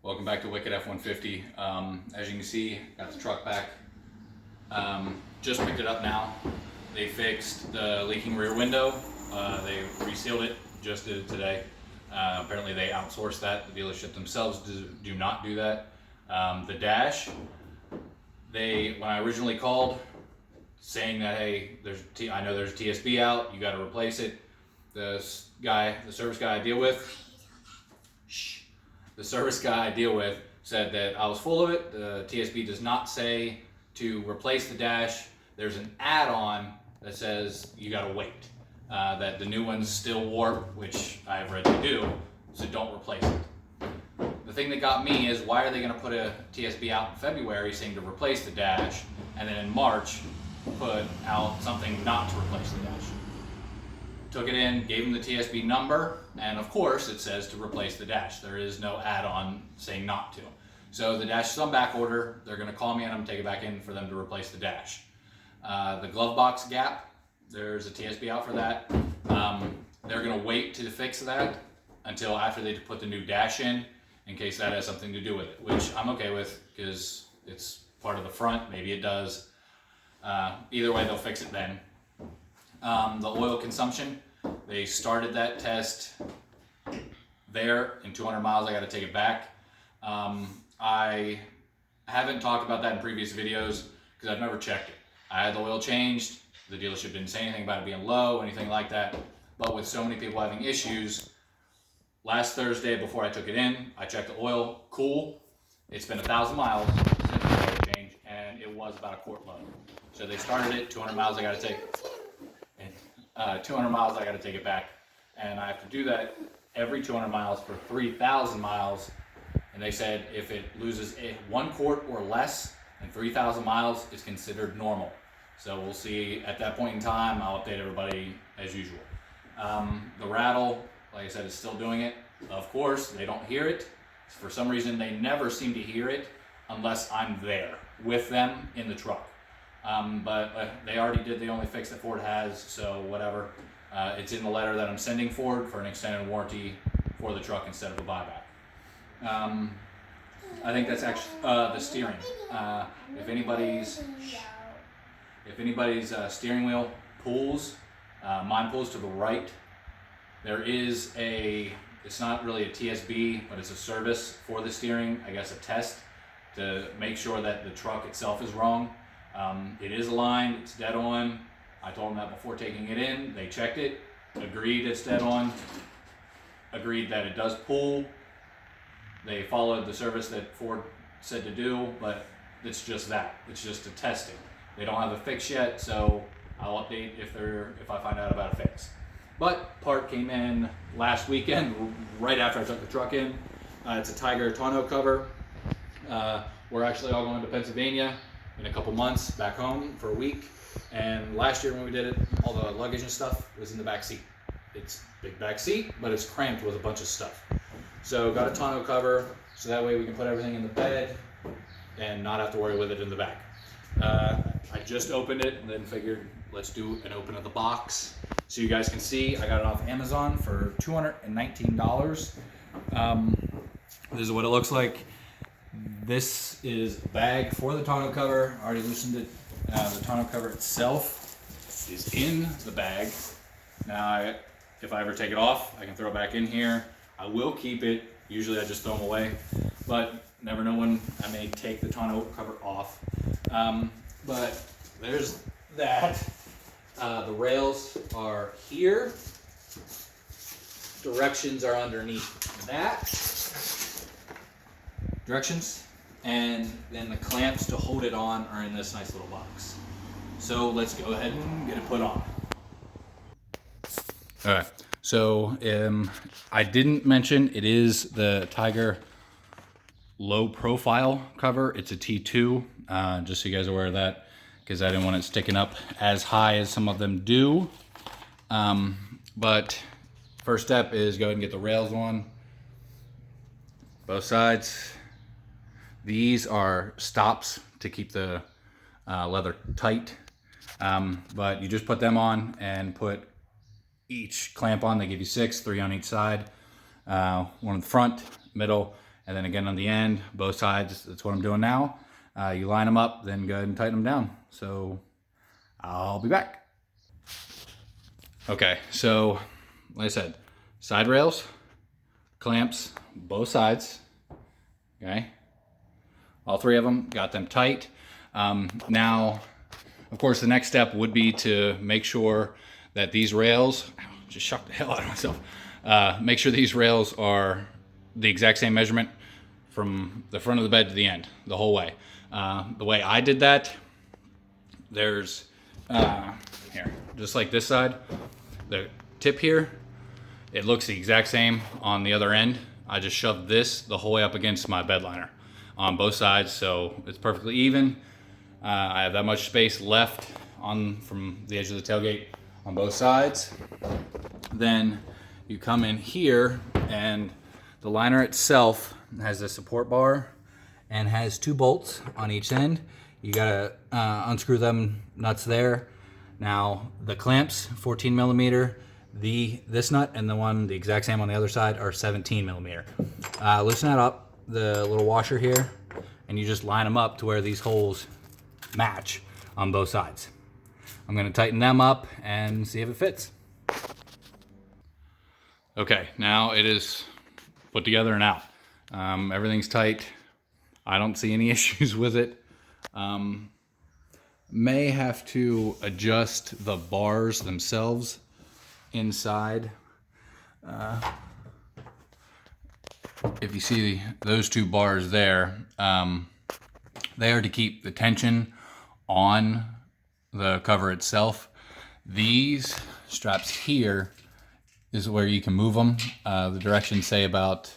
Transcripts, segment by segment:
Welcome back to Wicked F150. As you can see, got the truck back. Just picked it up now. They fixed the leaking rear window. They resealed it, just did it today. Apparently they outsourced that. The dealership themselves do not do that. The dash, when I originally called saying that, hey, I know there's a TSB out, you got to replace it. The service guy I deal with, said that I was full of it. The TSB does not say to replace the dash. There's an add-on that says you gotta wait. That the new ones still warp, which I've read they do, so don't replace it. The thing that got me is, why are they gonna put a TSB out in February saying to replace the dash, and then in March put out something not to replace the dash? Took it in, gave them the TSB number, and of course it says to replace the dash. There is no add-on saying not to. So the dash is on back order. They're gonna call me and I'm gonna take it back in for them to replace the dash. The glove box gap, there's a TSB out for that. They're gonna wait to fix that until after they put the new dash in case that has something to do with it, which I'm okay with because it's part of the front. Maybe it does. Either way, they'll fix it then. The oil consumption, they started that test there. In 200 miles, I got to take it back. I haven't talked about that in previous videos because I've never checked it. I had the oil changed. The dealership didn't say anything about it being low, anything like that. But with so many people having issues, last Thursday before I took it in, I checked the oil, cool. It's been 1,000 miles since the oil change, and it was about a quart low. So they started it, 200 miles, I got to take 200 miles, I got to take it back, and I have to do that every 200 miles for 3,000 miles. And they said if it loses 1 quart or less in 3,000 miles, it's considered normal. So we'll see at that point in time. I'll update everybody as usual. The rattle, like I said, is still doing it. Of course, they don't hear it. For some reason, they never seem to hear it unless I'm there with them in the truck. But they already did the only fix that Ford has, so whatever. It's in the letter that I'm sending Ford for an extended warranty for the truck instead of a buyback. I think that's actually the steering. If anybody's steering wheel pulls, mine pulls to the right. There is it's not really a TSB, but it's a service for the steering, I guess a test to make sure that the truck itself is wrong. It is aligned, it's dead on. I told them that before taking it in. They checked it, agreed it's dead on, agreed that it does pull. They followed the service that Ford said to do, but it's just that. It's just a testing. They don't have a fix yet, so I'll update if I find out about a fix. But part came in last weekend, right after I took the truck in. It's a Tyger Tonneau cover. We're actually all going to Pennsylvania in a couple months, back home for a week. And last year when we did it, all the luggage and stuff was in the back seat. It's a big back seat, but it's cramped with a bunch of stuff. So got a tonneau cover, so that way we can put everything in the bed and not have to worry with it in the back. I just opened it and then figured let's do an open of the box so you guys can see. I got it off Amazon for $219. This is what it looks like. This is the bag for the tonneau cover. I already loosened it. The tonneau cover itself is in the bag. Now, if I ever take it off, I can throw it back in here. I will keep it. Usually I just throw them away, but never know when I may take the tonneau cover off. But there's that. The rails are here. Directions are underneath that. Directions, and then the clamps to hold it on are in this nice little box. So let's go ahead and get it put on. All right, so I didn't mention it is the Tyger low profile cover. It's a T2, just so you guys are aware of that, because I didn't want it sticking up as high as some of them do. But first step is go ahead and get the rails on both sides. These are stops to keep the leather tight, but you just put them on and put each clamp on. They give you 6, 3 on each side, one in the front, middle, And then again on the end, both sides, that's what I'm doing now. You line them up, then go ahead and tighten them down. So I'll be back. Okay, so like I said, side rails, clamps, both sides, okay? All three of them, got them tight. Now, of course, the next step would be to make sure that these rails, just shocked the hell out of myself. Make sure these rails are the exact same measurement from the front of the bed to the end, the whole way. The way I did that, there's, here, just like this side, the tip here, it looks the exact same on the other end. I just shoved this the whole way up against my bed liner on both sides, so it's perfectly even. I have that much space left from the edge of the tailgate on both sides. Then you come in here, and the liner itself has a support bar and has 2 bolts on each end. You gotta unscrew them nuts there. Now the clamps, 14 millimeter. This nut and the exact same on the other side are 17 millimeter. Loosen that up, the little washer here, and you just line them up to where these holes match on both sides. I'm gonna tighten them up and see if it fits. Okay, now it is put together and out. Everything's tight. I don't see any issues with it. May have to adjust the bars themselves inside. If you see those 2 bars there, they are to keep the tension on the cover itself. These straps here is where you can move them. The directions say about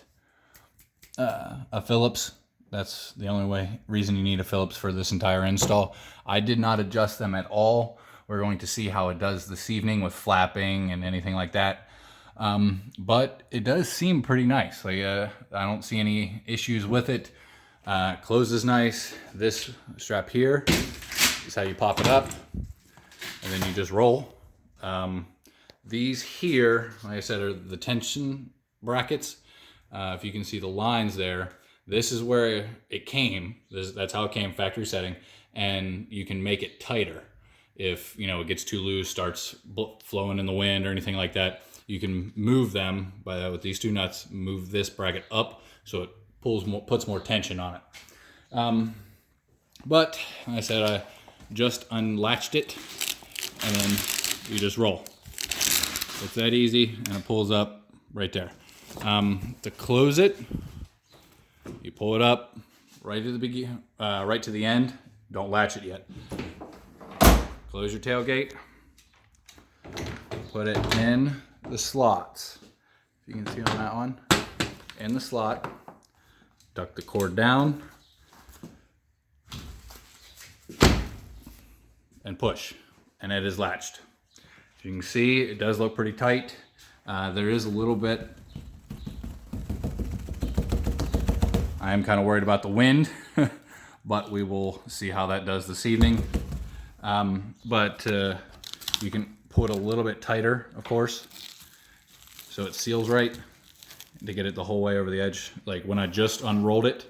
a Phillips. That's the only reason you need a Phillips for this entire install. I did not adjust them at all. We're going to see how it does this evening with flapping and anything like that. But it does seem pretty nice. Like I don't see any issues with it. Closes nice. This strap here is how you pop it up, and then you just roll. These here, like I said, are the tension brackets. If you can see the lines there, this is where it came. That's how it came, factory setting, and you can make it tighter. If it gets too loose, starts flowing in the wind or anything like that, you can move them with these 2 nuts. Move this bracket up so it puts more tension on it. But like I said, I just unlatched it, and then you just roll. It's that easy, and it pulls up right there. To close it, you pull it up right to the end. Don't latch it yet. Close your tailgate. Put it in the slots. If you can see on that one, in the slot. Duck the cord down and push, and it is latched. As you can see, it does look pretty tight. There is a little bit. I am kind of worried about the wind, but we will see how that does this evening. But you can put a little bit tighter, of course, so it seals right, to get it the whole way over the edge. Like when I just unrolled it,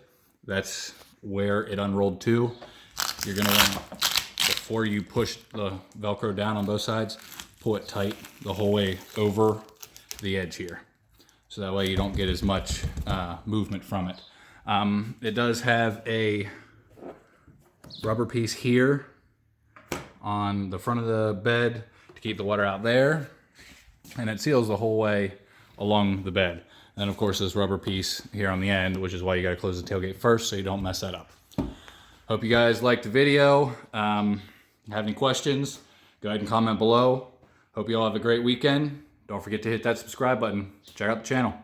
that's where it unrolled to. You're gonna want to, before you push the Velcro down on both sides, pull it tight the whole way over the edge here. So that way you don't get as much movement from it. It does have a rubber piece here on the front of the bed to keep the water out there, and it seals the whole way along the bed. And then of course this rubber piece here on the end, which is why you got to close the tailgate first so you don't mess that up. Hope you guys liked the video. Have any questions, go ahead and comment below. Hope you all have a great weekend. Don't forget to hit that subscribe button. Check out the channel.